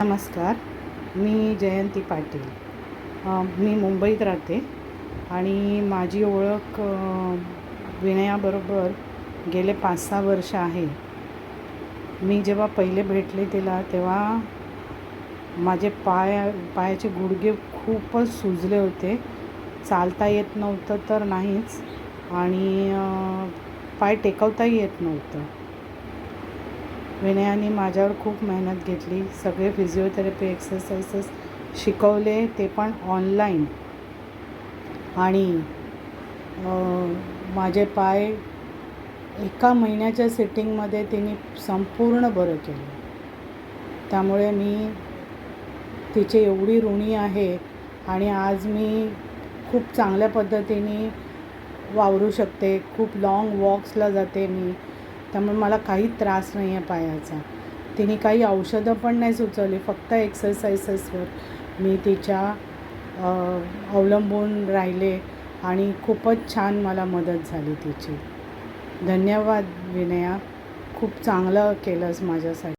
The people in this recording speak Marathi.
नमस्कार. मी जयंती पाटील. मी मुंबईत राहते आणि माझी ओळख विनयाबरोबर गेले 5-6 वर्ष आहे. मी जेव्हा पहिले भेटले तिला तेव्हा माझे पायाचे गुडघे खूपच सुजले होते. चालता येत नव्हतं तर नाहीच आणि पाय टेकवताही येत नव्हतं. विनयाने माझ्यावर खूप मेहनत घेतली. सगळे फिजिओथेरपी एक्सरसाइजेस शिकवले, ते पण ऑनलाईन. आणि माझे पाय एका महिन्याच्या सिटिंगमध्ये तिने संपूर्ण बरं केलं. त्यामुळे मी तिचे एवढी ऋणी आहे आणि आज मी खूप चांगल्या पद्धतीने वावरू शकते. खूप लाँग वॉक्सला जाते मी, त्यामुळे मला काही त्रास नाही आहे पायाचा. तिने काही औषधं पण नाही सुचवली, फक्त एक्सरसाइजेसवर मी तिच्या अवलंबून राहिले आणि खूपच छान मला मदत झाली तिची. धन्यवाद विनया, खूप चांगलं केलंस माझ्यासाठी.